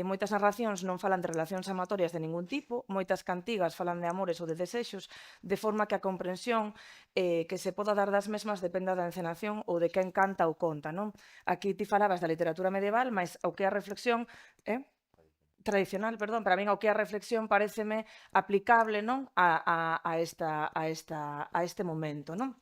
Moitas narracións non falan de relacións amatorias de ningún tipo, moitas cantigas falan de amores ou de desexos, de forma que a comprensión que se poda dar das mesmas dependa da encenación ou de quen canta ou conta, non? Aquí ti falabas da literatura medieval, mas o que é a reflexión tradicional, perdón, para min o que é a reflexión paréceme aplicable, non, a este momento, non?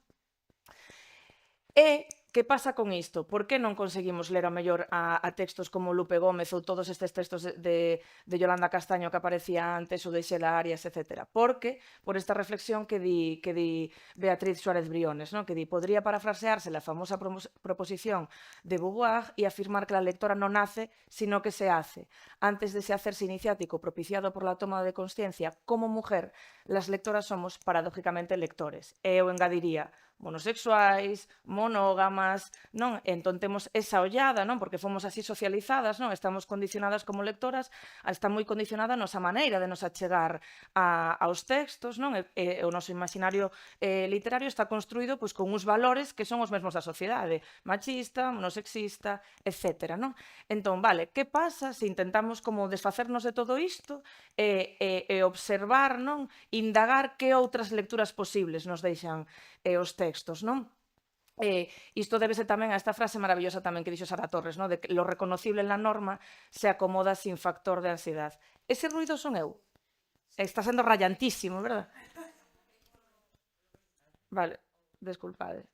E que pasa con isto? Por que non conseguimos ler a mellor a textos como Lupe Gómez ou todos estes textos de Yolanda Castaño que aparecía antes ou de Xela Arias, etc. Porque, por esta reflexión que di Beatriz Suárez Briones, non? Que di, podría parafrasearse la famosa proposición de Beauvoir e afirmar que la lectora non nace, sino que se hace. Antes de ese hacerse iniciático propiciado por la toma de consciencia como mujer, las lectoras somos paradójicamente lectores. E eu engadiría monosexuais, monógamas, non? Entón temos esa ollada, non? Porque fomos así socializadas, non? Estamos condicionadas como lectoras, está moi condicionada a nosa maneira de nos achegar aos textos, non? E o noso imaginario literario está construído pois con uns valores que son os mesmos da sociedade, machista, monosexista, etc. Non? Entón, vale, que pasa se intentamos como desfacernos de todo isto e observar, non? Indagar que outras lecturas posibles nos deixan os textos, non? Isto débese tamén a esta frase maravillosa tamén que dixo Sara Torres, non? De que lo reconocible en la norma se acomoda sin factor de ansiedad. Ese ruido son eu. Está sendo rayantísimo, verdad? Vale, desculpade.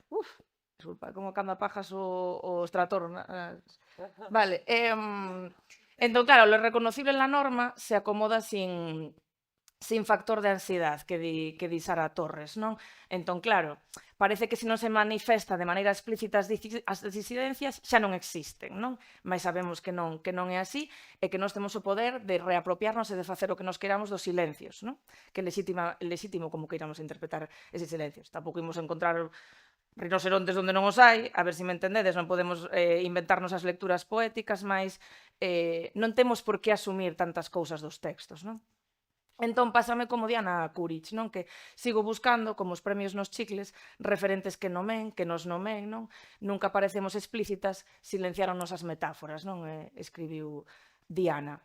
Desculpa, como cando apajas o extractor. Vale, entón, claro, lo reconocible en la norma se acomoda sin factor de ansiedad, que di Sara Torres, non? Entón, claro, parece que se non se manifesta de maneira explícita as disidencias xa non existen, non? Mais sabemos que non é así e que nós temos o poder de reapropiarnos e de facer o que nos queramos dos silencios, non? Que é lexítimo como queiramos interpretar eses silencios. Tampouco imos encontrar rinocerontes onde non os hai, a ver se me entendedes, non podemos inventarnos as lecturas poéticas, mas non temos por que asumir tantas cousas dos textos, non? Entón, pásame como Diana Kurich, non? Que sigo buscando, como os premios nos chicles, referentes que nomen, que nos nomen, non? Nunca parecemos explícitas, silenciáronnos as metáforas, non? Escribiu Diana.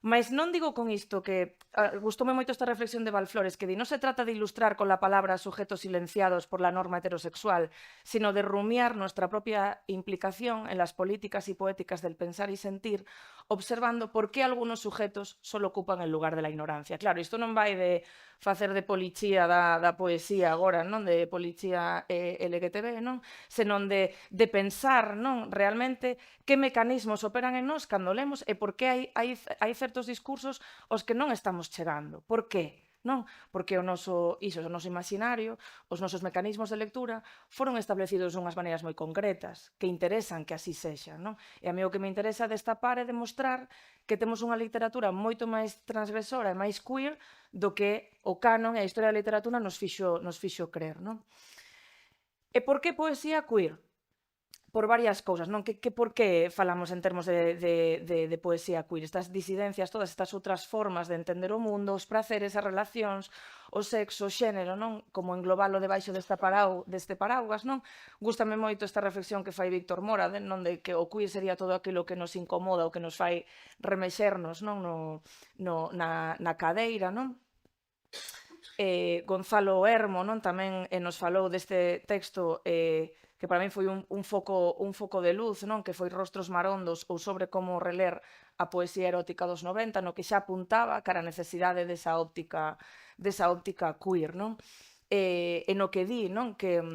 Mais non digo con isto que gustoume moito esta reflexión de Valflores que di non se trata de ilustrar con la palabra sujetos silenciados por la norma heterosexual, sino de rumiar nuestra propia implicación en las políticas y poéticas del pensar y sentir, observando por qué algunos sujetos solo ocupan el lugar de la ignorancia. Claro, isto non vai de facer de polichía da poesía agora, non de polichía LGTB, non? Senón de pensar, non, realmente que mecanismos operan en nós cando lemos e por que hai certos discursos aos que non estamos chegando. Por que? Non? Porque o noso imaginario, os nosos mecanismos de lectura foron establecidos dunhas maneiras moi concretas, que interesan que así sexa, non? E a mí o que me interesa destapar é demostrar que temos unha literatura moito máis transgresora e máis queer do que o canon e a historia da literatura nos fixo crer, non? E por que poesía queer? Por varias cousas, non? Por que falamos en termos de poesía queer? Estas disidencias, todas estas outras formas de entender o mundo, os praceres, as relacións, o sexo, o xénero, non? Como englobalo debaixo deste paraugas, non? Gústame moito esta reflexión que fai Víctor Mora, non? De que o queer sería todo aquilo que nos incomoda ou que nos fai remexernos, non? Na cadeira, non? Gonzalo Hermo, non? Tamén nos falou deste texto que para min foi un foco de luz, non? Que foi Rostros Marondos ou sobre como reler a poesía erótica dos 90, no que xa apuntaba cara a necesidade desa óptica queer, non? E no que di, non? Que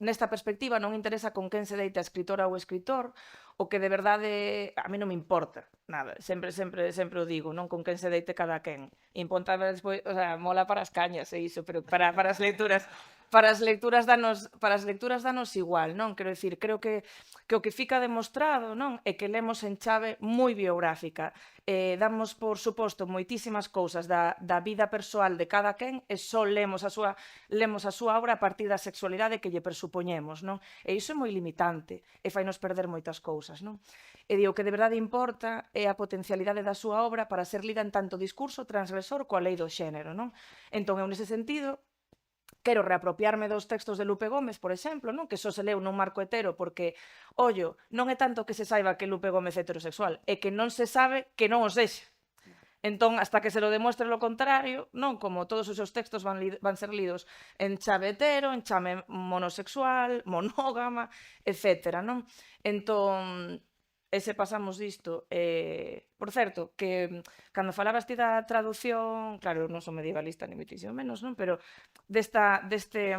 nesta perspectiva non interesa con quen se deite a escritora ou escritor, o que de verdade a mí non me importa nada, sempre o digo, non con quen se deite cada quen. Importa despois, o sea, mola para as cañas e iso, pero para as lecturas danos igual, non? Quero dicir, creo que o que fica demostrado, non, é que lemos en chave moi biográfica. Damos por suposto moitísimas cousas da vida persoal de cada quen e só lemos a súa obra a partir da sexualidade que lle presupoñemos, non? E iso é moi limitante e fainos perder moitas cousas, non? E digo que de verdade importa é a potencialidade da súa obra para ser lida en tanto discurso transgresor coa lei do xénero, non? Entón, eu nese sentido quero reapropiarme dos textos de Lupe Gómez, por exemplo, non? Que só se leu nun marco hetero porque, ollo, non é tanto que se saiba que Lupe Gómez é heterosexual, é que non se sabe que non o sexa. Entón, hasta que se lo demostre lo contrario, non? Como todos os seus textos van ser lidos en chave hetero, en chave monosexual, monógama, etc. Non? Entón, se pasamos disto, por certo, que cando falabas ti da traducción, claro, non son medievalista ni moitísimo menos, non? Pero deste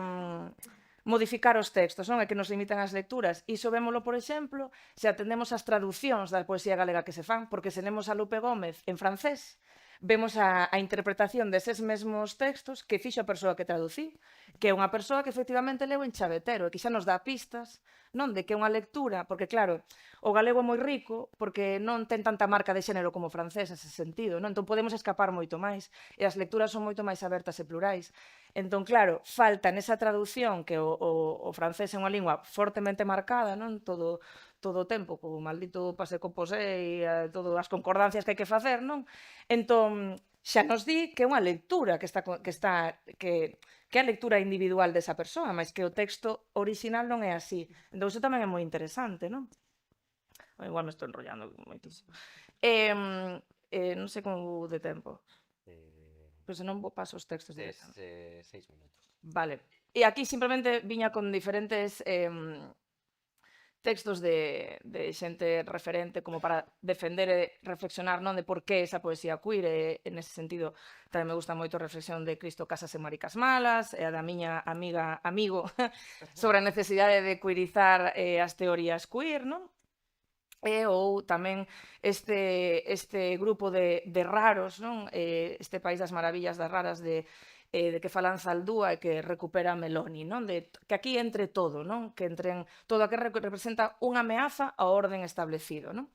modificar os textos, non? E que nos limitan as lecturas. Iso vémolo, por exemplo, se atendemos ás traducións da poesía galega que se fan, porque se lemos a Lupe Gómez en francés, vemos a interpretación deses mesmos textos que fixo a persoa que traduciu, que é unha persoa que efectivamente leu en chavetero e que xa nos dá pistas, non, de que é unha lectura, porque claro, o galego é moi rico porque non ten tanta marca de xénero como o francés nese sentido, non? Entón podemos escapar moito máis e as lecturas son moito máis abertas e plurais. Entón, claro, falta nesa traducción que o francés é unha lingua fortemente marcada, non? Todo o tempo, co maldito pase composé e todas as concordancias que hai que facer, non? Entón, xa nos di que é unha lectura que é a lectura individual desa persoa, mas que o texto original non é así. Entón, iso tamén é moi interesante, non? Igual me estou enrollando moitísimo. Non sei como vou de tempo. Pois se non paso os textos de 6 minutos. Vale. E aquí simplemente viña con diferentes textos de xente referente como para defender e reflexionar, non, de por que esa poesía queer e nese sentido tamén me gusta moito a reflexión de Cristo Casas e Maricas Malas e a da miña amigo sobre a necesidade de queerizar as teorías queer, non? Ou tamén este grupo de raros, non? Este país das maravillas das raras de que falan Zaldúa e que recupera Meloni, non? De que aquí entre todo, non? Que entren todo a que representa unha ameaza ao orden establecido, non?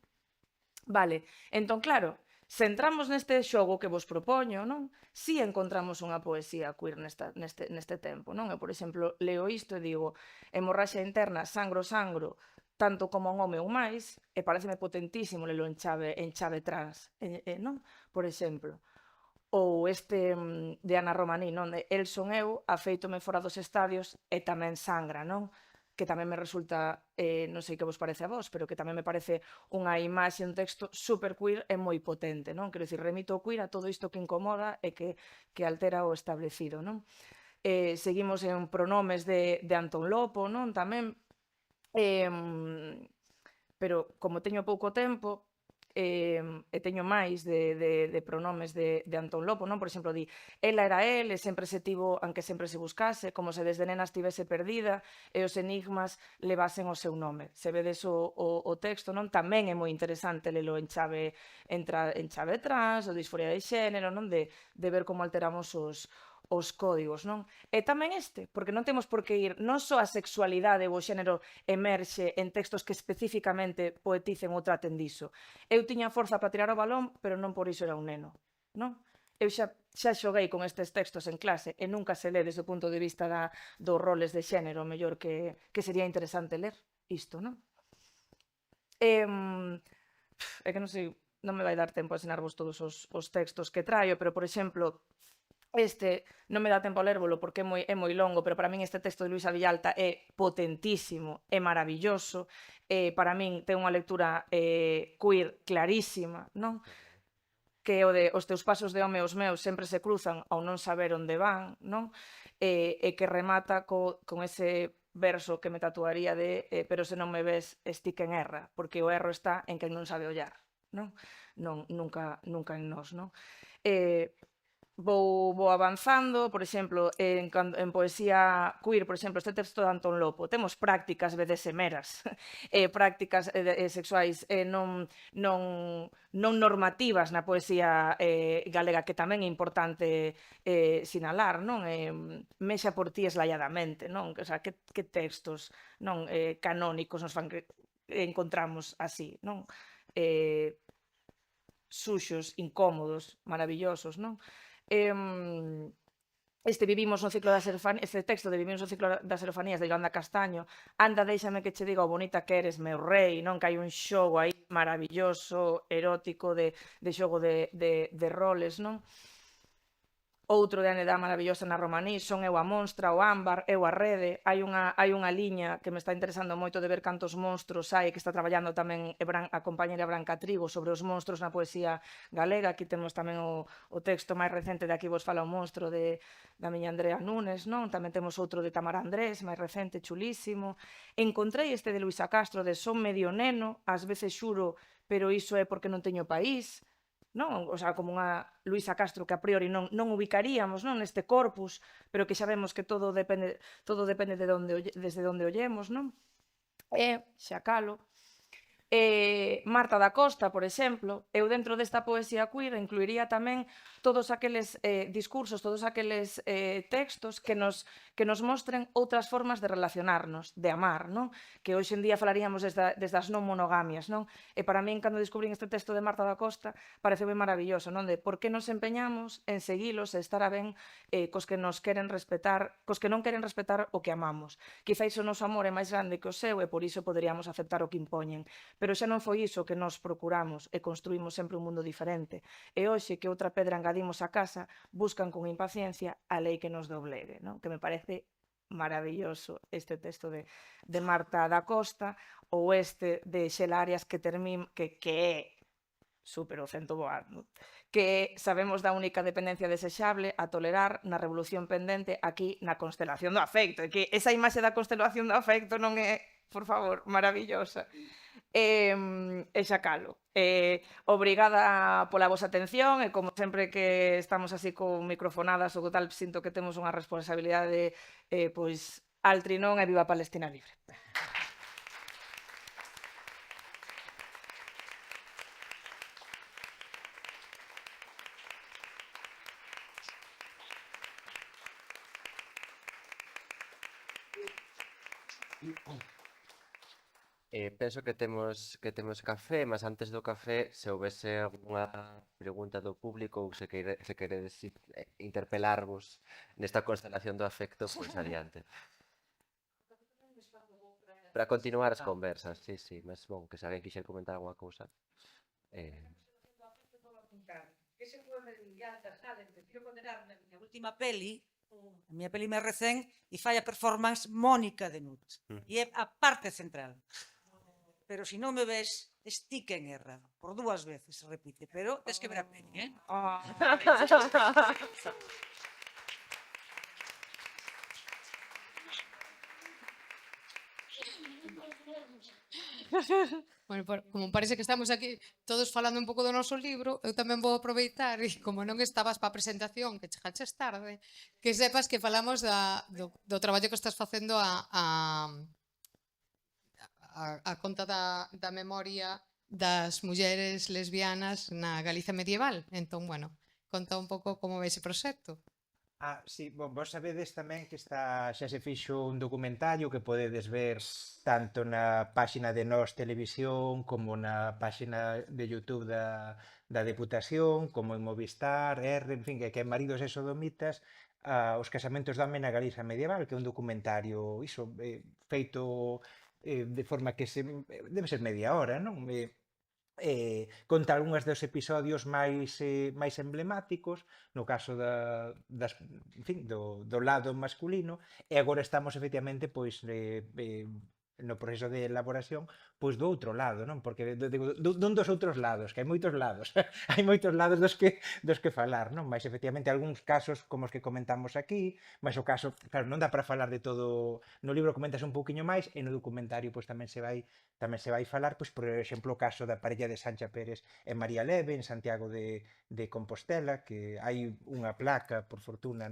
Vale, entón claro, se entramos neste xogo que vos propoño, non? Si encontramos unha poesía queer neste tempo, non? Eu, por exemplo, leo isto e digo, hemorraxia interna, sangro, tanto como un home ou máis, e pareceme potentísimo lelo en chave trans, non? Por exemplo. Ou este de Ana Romaní, non? De El son eu, afeítome fora dos estadios e tamén sangra, non? que tamén me resulta, non sei que vos parece a vos, pero que tamén me parece unha imaxe, un texto super queer e moi potente, non? Quero dicir, remito o queer a todo isto que incomoda e que altera o establecido, non? Seguimos en pronomes de Antón Lopo, non? Tamén, pero como teño pouco tempo, e teño máis de pronomes de Antón Lopo, non? Por exemplo, di, ela era el e sempre se tivo, aunque sempre se buscase, como se desde nena estivese perdida e os enigmas levasen o seu nome. Se vedes o texto, non? Tamén é moi interesante lelo en chave trans, o disforia de xénero, non? De ver como alteramos os códigos, non? E tamén porque non temos por que ir, non só a sexualidade ou o xénero emerxe en textos que especificamente poeticen ou traten diso. Eu tiña forza para tirar o balón, pero non por iso era un neno, non? Eu xa xoguei con estes textos en clase e nunca se lé desde o punto de vista dos roles de xénero, mellor que sería interesante ler isto, non? É que non sei, non me vai dar tempo a ensinarvos todos os textos que traio, pero, por exemplo, non me dá tempo a lérvolo porque é moi longo, pero para min este texto de Luisa Villalta é potentísimo, é maravilloso, para min ten unha lectura queer clarísima, non? Que é o de os teus pasos de home e os meus sempre se cruzan ao non saber onde van, non? E que remata con ese verso que me tatuaría de pero se non me ves estique en erra, porque o erro está en quen non sabe ollar, non? Nunca en nós, non? Vou avanzando, por exemplo, en poesía queer, por exemplo, este texto de Antón Lopo, temos prácticas BDSMeras, prácticas sexuais non normativas na poesía galega, que tamén é importante sinalar, non? Mexa por ti eslayadamente, non? O sea, que textos non canónicos nos fan encontramos así, non? Suxos, incómodos, maravillosos, non? Este texto de Vivimos no ciclo das erofanías de Yolanda Castaño, anda, déixame que che diga o bonita que eres, meu rei, non? Que hai un xogo aí maravilloso, erótico, de xogo de roles, non? Outro de Anedá maravillosa na romaní, son eu a monstra, o ámbar, eu a rede. Hai unha liña que me está interesando moito de ver cantos monstros hai, que está traballando tamén a compañera Branca Trigo sobre os monstros na poesía galega. Aquí temos tamén o texto máis recente de Aquí vos fala o monstro da miña Andrea Nunes, non? Tamén temos outro de Tamara Andrés, máis recente, chulísimo. Encontrei este de Luisa Castro de Son medio neno, ás veces xuro, pero iso é porque non teño país, non? O sea, como unha Luisa Castro que a priori non ubicaríamos, non, neste corpus, pero que xa vemos que todo depende desde onde ollemos, non? Xa calo. Marta da Costa, por exemplo, eu dentro desta poesía queer incluiría tamén todos aqueles discursos, todos aqueles textos que nos mostren outras formas de relacionarnos, de amar, non? Que hoxe en día falaríamos desde as non monogamias, non? E para min, cando descubrín este texto de Marta da Costa, pareceu maravilloso, non? De por que nos empeñamos en seguilos e estar a ben cos que nos queren respetar, cos que non queren respetar o que amamos. Quizáis o noso amor é máis grande que o seu e por iso poderíamos aceptar o que impoñen. Pero xa non foi iso que nos procuramos e construímos sempre un mundo diferente. E hoxe que outra pedra engadimos á casa, buscan con impaciencia a lei que nos doblegue, non? Que me parece maravilloso este texto de Marta da Costa, ou este de Xela Arias que é super o cento voando, que sabemos da única dependencia desexable a tolerar na revolución pendente aquí na constelación do afecto, e que esa imaxe da constelación do afecto non é, por favor, maravillosa. E xa calo. Obrigada pola vosa atención e como sempre que estamos así con microfonadas ou tal, sinto que temos unha responsabilidade pois altri non e viva Palestina libre. Penso que temos café, mas antes do café, se houbese algunha pregunta do público ou se queredes interpelarvos nesta constelación do afecto, pois adiante. Para continuar as conversas, sí, mas bon, que se alguén quixer comentar alguna cousa. Que se pode Villalta, sabe, prefiro condenar na miña última peli, A miña peli máis recén e fai a performance Mónica de Nut. E é a parte central. Pero se non me ves, estique en guerra. Por 2 veces se repite, pero tes que ver a peli, eh? Bueno, como parece que estamos aquí todos falando un pouco do noso libro, eu tamén vou aproveitar, e como non estabas para a presentación, que chegaches tarde, que sepas que falamos do traballo que estás facendo a conta da memoria das mulleres lesbianas na Galicia medieval. Entón, bueno, conta un pouco como vai ese proxecto. Sí, vos sabedes tamén que xa se fixo un documentario que podedes ver tanto na páxina de Nós Televisión como na páxina de YouTube da Deputación, como en Movistar, en fin, que é Maridos e Sodomitas, os casamentos da home na Galiza medieval, que é un documentario feito de forma que debe ser media hora, non? Conta algunhas dos episodios máis emblemáticos, no caso en fin, do lado masculino, e agora estamos efectivamente pois no proceso de elaboración pois do outro lado, non? Porque dun dos outros lados, que hai moitos lados, hai moitos lados dos que falar, non? Mas efectivamente algúns casos como os que comentamos aquí, mas o caso, claro, non dá para falar de todo, no libro comentas un pouquiño máis e no documentario pois tamén se vai falar, pois por exemplo o caso da parella de Sancha Pérez e María Leve en Santiago de Compostela, que hai unha placa, por fortuna,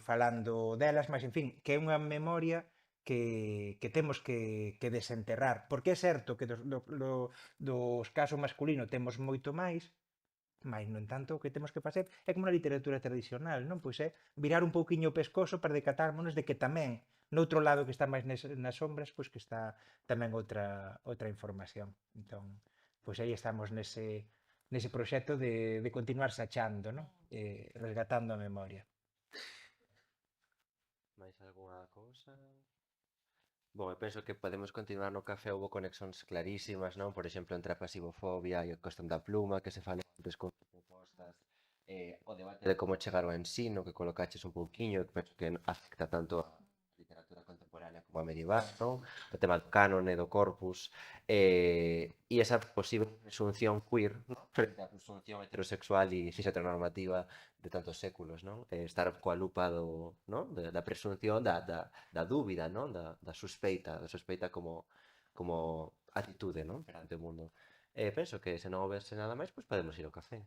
falando delas, mas en fin, que é unha memoria que temos que desenterrar, porque é certo que dos casos masculino temos moito máis, mas, no entanto, o que temos que facer é como na literatura tradicional, non? Pois é virar un pouquiño o pescozo para decatármonos de que tamén, noutro lado que está máis nas sombras, pois que está tamén outra información. Entón, pois aí estamos nese proxecto de continuar sachando, non? Resgatando a memoria. Mais algunha cousa? Bom, eu penso que podemos continuar no café, houve conexións clarísimas, non? Por exemplo, entre a pasivofobia e a cuestión da pluma, que se falou antes con propostas, o debate de como chegar ao ensino, que colocaches un pouquiño, que penso que afecta tanto a literatura contemporánea como a medieval, non? O tema do canon e do corpus, e esa posible presunción queer, non? Frente á presunción heterosexual e cis-heteronormativa de tantos séculos, non? Estar coa lupa non? Da presunción, da dúbida, non? Da suspeita como atitude, non? Perante o mundo. Penso que se non houbese nada máis, pois podemos ir ao café.